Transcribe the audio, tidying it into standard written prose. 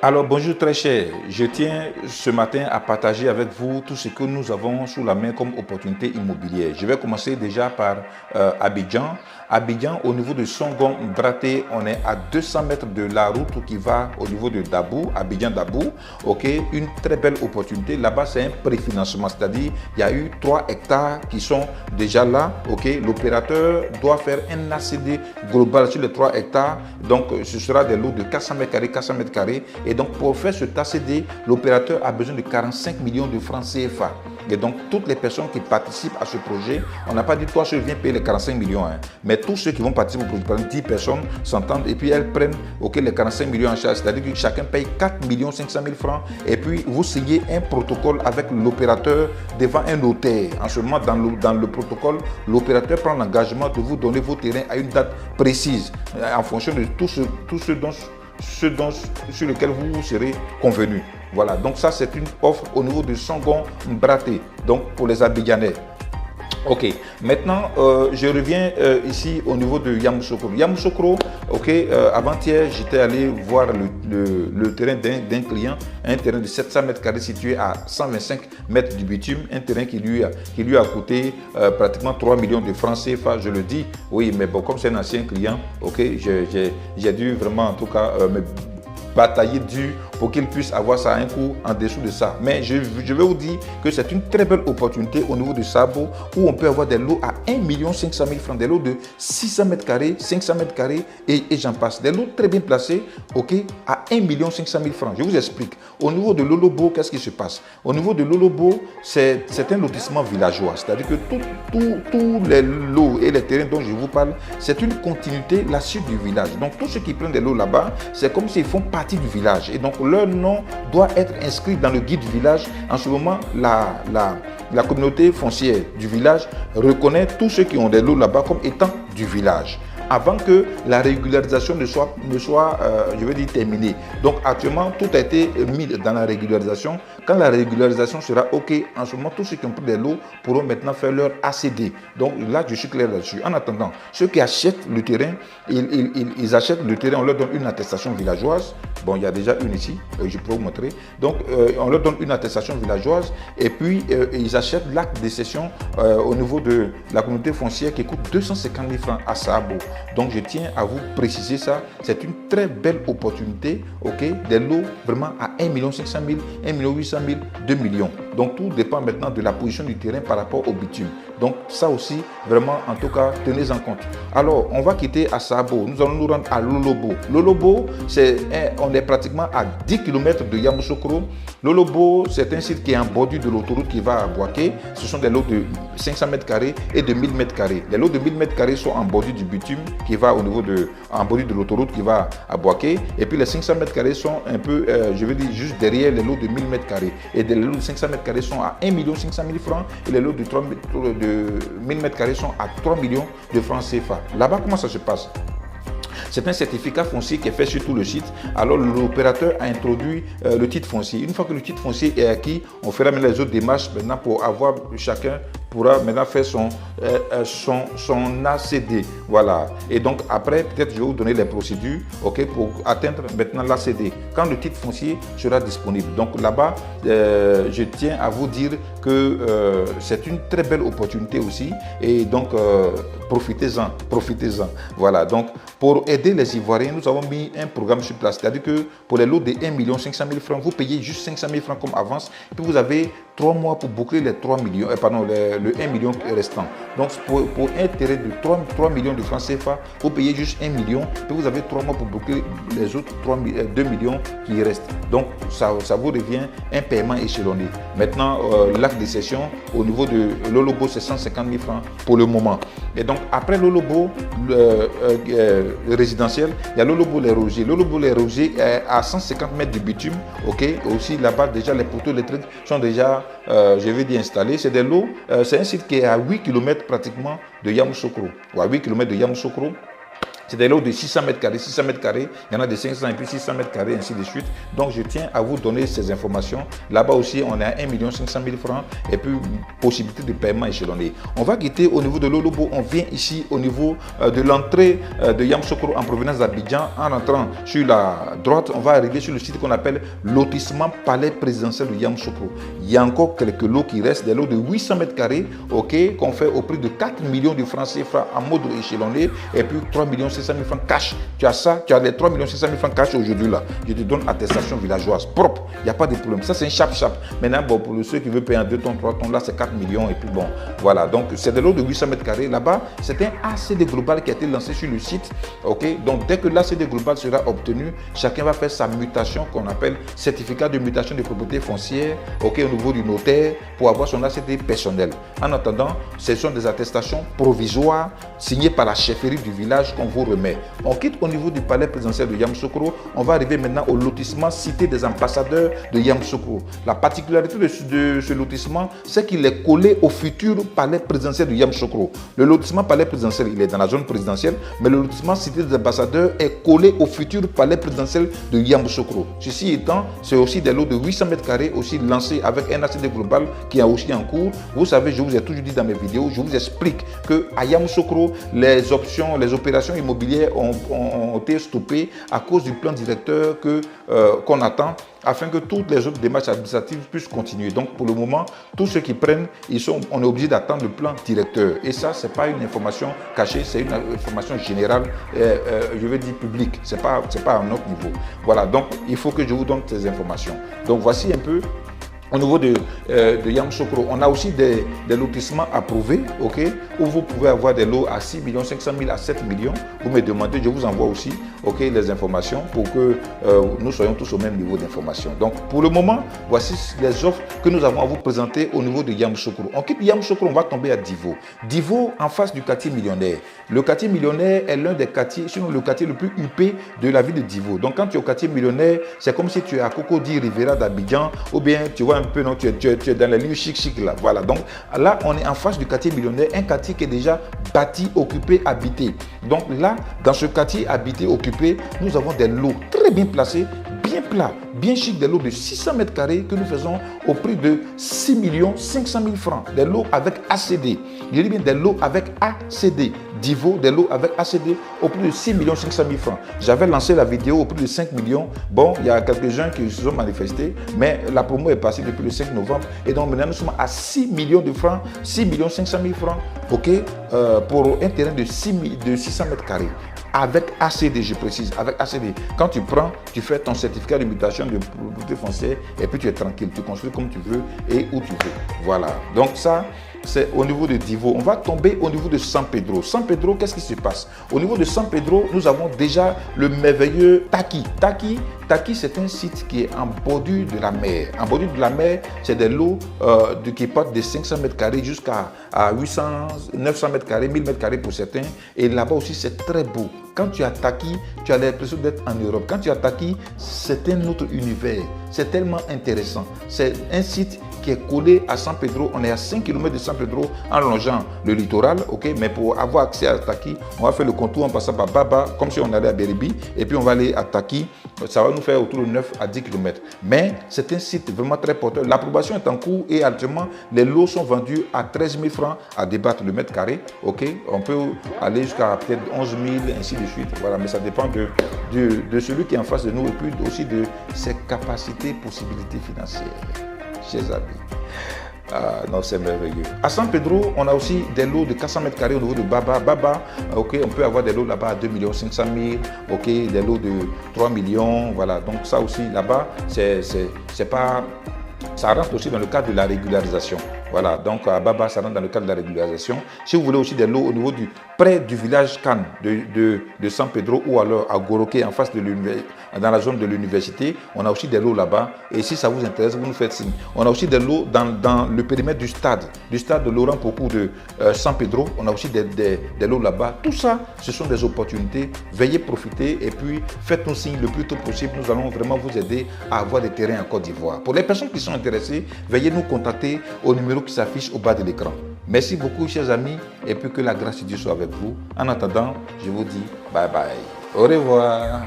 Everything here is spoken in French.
Alors bonjour très cher, je tiens ce matin à partager avec vous tout ce que nous avons sous la main comme opportunité immobilière. Je vais commencer déjà par Abidjan. Abidjan, au niveau de Songon Braté, on est à 200 mètres de la route qui va au niveau de Dabou, Abidjan Dabou. Ok, une très belle opportunité. Là-bas, c'est un préfinancement, c'est-à-dire il y a eu 3 hectares qui sont déjà là. Ok, l'opérateur doit faire un ACD global sur les 3 hectares. Donc, ce sera des lots de 400 mètres carrés, 400 mètres carrés. Et donc, pour faire ce ACD, l'opérateur a besoin de 45 millions de francs CFA. Et donc, toutes les personnes qui participent à ce projet, on n'a pas dit toi, je viens payer les 45 millions. Mais tous ceux qui vont participer au projet, 10 personnes s'entendent et puis elles prennent les 45 millions en charge. C'est-à-dire que chacun paye 4 500 000 francs et puis vous signez un protocole avec l'opérateur devant un notaire. En ce moment, dans le protocole, l'opérateur prend l'engagement de vous donner vos terrains à une date précise en fonction de tout ce sur lequel vous serez convenu. Voilà, donc ça c'est une offre au niveau de Songon Braté, donc pour les Abidjanais. Ok, maintenant je reviens ici au niveau de Yamoussoukro. Yamoussoukro, ok, avant-hier j'étais allé voir le terrain d'un client, un terrain de 700 mètres carrés situé à 125 mètres du bitume, un terrain qui lui a coûté pratiquement 3 millions de francs CFA, je le dis. Oui, mais bon, comme c'est un ancien client, ok, j'ai dû vraiment en tout cas me batailler dur pour qu'il puisse avoir ça à un coût en dessous de ça. Mais je vais vous dire que c'est une très belle opportunité au niveau de Sabo où on peut avoir des lots à 1 500 000 francs, des lots de 600 mètres carrés, 500 mètres carrés et j'en passe. Des lots très bien placés, ok, à 1 500 000 francs. Je vous explique. Au niveau de Lolobo, qu'est-ce qui se passe? Au niveau de Lolobo, c'est un lotissement villageois. C'est-à-dire que tous les lots et les terrains dont je vous parle, c'est une continuité, la suite du village. Donc tous ceux qui prennent des lots là-bas, c'est comme s'ils font partie du village. Et donc leur nom doit être inscrit dans le guide du village. En ce moment, la communauté foncière du village reconnaît tous ceux qui ont des lots là-bas comme étant du village, avant que la régularisation ne soit je veux dire, terminée. Donc actuellement, tout a été mis dans la régularisation. Quand la régularisation sera OK, en ce moment, tous ceux qui ont pris des lots pourront maintenant faire leur ACD. Donc là, je suis clair là-dessus. En attendant, ceux qui achètent le terrain, ils achètent le terrain, on leur donne une attestation villageoise. Bon, il y a déjà une ici, je peux vous montrer. Donc, on leur donne une attestation villageoise et puis ils achètent l'acte de cession au niveau de la communauté foncière qui coûte 250 000 francs à Sabo. Donc, je tiens à vous préciser ça. C'est une très belle opportunité, ok, des lots vraiment à 1 500 000, 1 800 000, 2 millions. Donc, tout dépend maintenant de la position du terrain par rapport au bitume. Donc, ça aussi, vraiment, en tout cas, tenez en compte. Alors, on va quitter à Sabo. Nous allons nous rendre à Lolobo. Lolobo, on est pratiquement à 10 km de Yamoussoukro. Lolobo, c'est un site qui est en bordure de l'autoroute qui va à Boaké. Ce sont des lots de 500 mètres carrés et de 1000 mètres carrés. Les lots de 1000 mètres carrés sont en bordure du bitume qui va au niveau en bordure de l'autoroute qui va à Boaké. Et puis les 500 mètres carrés sont un peu, je veux dire, juste derrière les lots de 1000 mètres carrés. Et les lots de 500 mètres carrés sont à 1 500 000 francs et les lots de 1000 mètres carrés sont à 3 millions de francs CFA. Là-bas, comment ça se passe? C'est un certificat foncier qui est fait sur tout le site. Alors l'opérateur a introduit le titre foncier. Une fois que le titre foncier est acquis, on fera les autres démarches maintenant pour avoir chacun pourra maintenant faire son ACD. Voilà. Et donc après, peut-être je vais vous donner les procédures, ok, pour atteindre maintenant l'ACD. Quand le titre foncier sera disponible. Donc là-bas, je tiens à vous dire que c'est une très belle opportunité aussi. Et donc profitez-en, profitez-en. Voilà. Donc pour aider les Ivoiriens, nous avons mis un programme sur place. C'est-à-dire que pour les lots de 1 500 000 francs, vous payez juste 500 000 francs comme avance. Et puis vous avez 3 mois pour boucler les 3 millions, le 1 million restant. Donc pour un terrain de 3 millions de francs CFA, vous payez juste 1 million, puis vous avez 3 mois pour boucler les autres 2 millions qui restent. Donc ça vous revient un paiement échelonné. Maintenant, l'acte de cession au niveau de Lolobo, c'est 150 000 francs pour le moment. Et donc après Lolobo, le résidentiel, il y a Lolobo les Rosiers. Lolobo les Rosiers est à 150 mètres du bitume. Ok, aussi là-bas déjà les poteaux électriques sont déjà, je vais dire, installés. C'est des lots, c'est un site qui est à 8 km pratiquement de Yamoussoukro. Ou à 8 km de Yamoussoukro. C'est des lots de 600 mètres carrés, 600 mètres carrés, il y en a de 500 et puis 600 mètres carrés, ainsi de suite. Donc je tiens à vous donner ces informations. Là-bas aussi, on est à 1 500 000 francs et puis possibilité de paiement échelonné. On va quitter au niveau de l'Olobo, on vient ici au niveau de l'entrée de Yamoussoukro en provenance d'Abidjan. En entrant sur la droite, on va arriver sur le site qu'on appelle lotissement Palais présidentiel de Yamoussoukro. Il y a encore quelques lots qui restent, des lots de 800 mètres carrés, ok, qu'on fait au prix de 4 millions de francs CFA en mode échelonné et puis 3 500 000 francs cash. Tu as ça, tu as les 3 500 000 francs cash aujourd'hui là. Je te donne attestation villageoise propre, il n'y a pas de problème. Ça c'est un chap-chap. Maintenant, bon, pour ceux qui veulent payer en 2 tonnes, 3 tonnes, là c'est 4 millions et puis bon, voilà. Donc c'est des lots de 800 mètres carrés. Là-bas, c'est un ACD global qui a été lancé sur le site, ok. Donc dès que l'ACD global sera obtenu, chacun va faire sa mutation qu'on appelle certificat de mutation de propriété foncière, ok, au niveau du notaire pour avoir son ACD personnel. En attendant, ce sont des attestations provisoires signées par la chefferie du village qu'on vous remet. On quitte au niveau du palais présidentiel de Yamoussoukro, on va arriver maintenant au lotissement Cité des ambassadeurs de Yamoussoukro. La particularité de ce lotissement, c'est qu'il est collé au futur palais présidentiel de Yamoussoukro. Le lotissement palais présidentiel, il est dans la zone présidentielle, mais le lotissement Cité des ambassadeurs est collé au futur palais présidentiel de Yamoussoukro. Ceci étant, c'est aussi des lots de 800 mètres carrés, aussi lancés avec un ACD global qui est aussi en cours. Vous savez, je vous ai toujours dit dans mes vidéos, je vous explique qu'à Yamoussoukro, les options, les opérations immobilières ont été stoppées à cause du plan directeur qu'on attend afin que toutes les autres démarches administratives puissent continuer. Donc pour le moment, tous ceux qui prennent, on est obligé d'attendre le plan directeur. Et ça, ce n'est pas une information cachée, c'est une information générale, je veux dire publique. Ce n'est pas à un autre niveau. Voilà, donc il faut que je vous donne ces informations. Donc voici un peu. Au niveau de Yamoussoukro, on a aussi des lotissements approuvés, ok, où vous pouvez avoir des lots à 6 500 000 à 7 millions. Vous me demandez, je vous envoie aussi, ok, les informations pour que nous soyons tous au même niveau d'information. Donc, pour le moment, voici les offres que nous avons à vous présenter au niveau de Yamoussoukro. On quitte Yamoussoukro, on va tomber à Divo. Divo, en face du quartier millionnaire. Le quartier millionnaire est l'un des quartiers, sinon le quartier le plus huppé de la ville de Divo. Donc, quand tu es au quartier millionnaire, c'est comme si tu es à Cocody Rivera d'Abidjan, ou bien tu vois un peu, non, tu es dans les lieux chic là. Voilà, donc là, on est en face du quartier millionnaire, un quartier qui est déjà bâti, occupé, habité. Donc là, dans ce quartier habité, occupé, nous avons des lots très bien placés, bien plats, bien chic, des lots de 600 mètres carrés que nous faisons au prix de 6 500 000 francs. Des lots avec ACD. Je dis bien des lots avec ACD. Divo, des lots avec ACD au prix de 6 500 000 francs. J'avais lancé la vidéo au prix de 5 millions. Bon, il y a quelques gens qui se sont manifestés, mais la promo est passée depuis le 5 novembre. Et donc maintenant, nous sommes à 6 millions de francs, 6 500 000 francs, ok, pour un terrain de 600 mètres carrés. Avec ACD, je précise, avec ACD. Quand tu prends, tu fais ton certificat de mutation de propriété foncière et puis tu es tranquille, tu construis comme tu veux et où tu veux. Voilà. Donc ça, c'est au niveau de Divo. On va tomber au niveau de San Pedro. San Pedro, qu'est-ce qui se passe? Au niveau de San Pedro, nous avons déjà le merveilleux Taki. Taki, c'est un site qui est en bordure de la mer. En bordure de la mer, c'est des lots qui partent de 500 mètres carrés jusqu'à 800, 900 mètres carrés, 1000 mètres carrés pour certains. Et là-bas aussi, c'est très beau. Quand tu as Taki, tu as l'impression d'être en Europe. Quand tu as Taki, c'est un autre univers. C'est tellement intéressant. C'est un site qui est collé à San Pedro. On est à 5 km de San Pedro en longeant le littoral, ok. Mais pour avoir accès à Taki, on va faire le contour en passant par Baba, comme si on allait à Beribi, et puis on va aller à Taki. Ça va nous faire autour de 9 à 10 km. Mais c'est un site vraiment très porteur. L'approbation est en cours et actuellement, les lots sont vendus à 13 000 francs à débattre le mètre carré, ok. On peut aller jusqu'à peut-être 11 000, ainsi de suite. Voilà, mais ça dépend de celui qui est en face de nous et puis aussi de ses capacités, possibilités financières. Chers amis. Ah, non, c'est merveilleux. À San Pedro, on a aussi des lots de 400 mètres carrés au niveau de Baba. Baba, ok, on peut avoir des lots là-bas à 2 500 000, ok, des lots de 3 millions, voilà. Donc ça aussi, là-bas, c'est pas... Ça rentre aussi dans le cadre de la régularisation. Voilà, donc à Baba, ça rentre dans le cadre de la régularisation. Si vous voulez aussi des lots au niveau près du village Cannes de San Pedro ou alors à Goroké, en face de l'université, dans la zone de l'université, on a aussi des lots là-bas. Et si ça vous intéresse, vous nous faites signe. On a aussi des lots dans le périmètre du stade de Laurent Pocou de San Pedro. On a aussi des lots là-bas. Tout ça, ce sont des opportunités. Veuillez profiter et puis faites-nous signe le plus tôt possible. Nous allons vraiment vous aider à avoir des terrains en Côte d'Ivoire. Pour les personnes qui sont intéressées, veuillez nous contacter au numéro qui s'affiche au bas de l'écran. Merci beaucoup, chers amis, et puis que la grâce de Dieu soit avec vous. En attendant, je vous dis bye bye. Au revoir.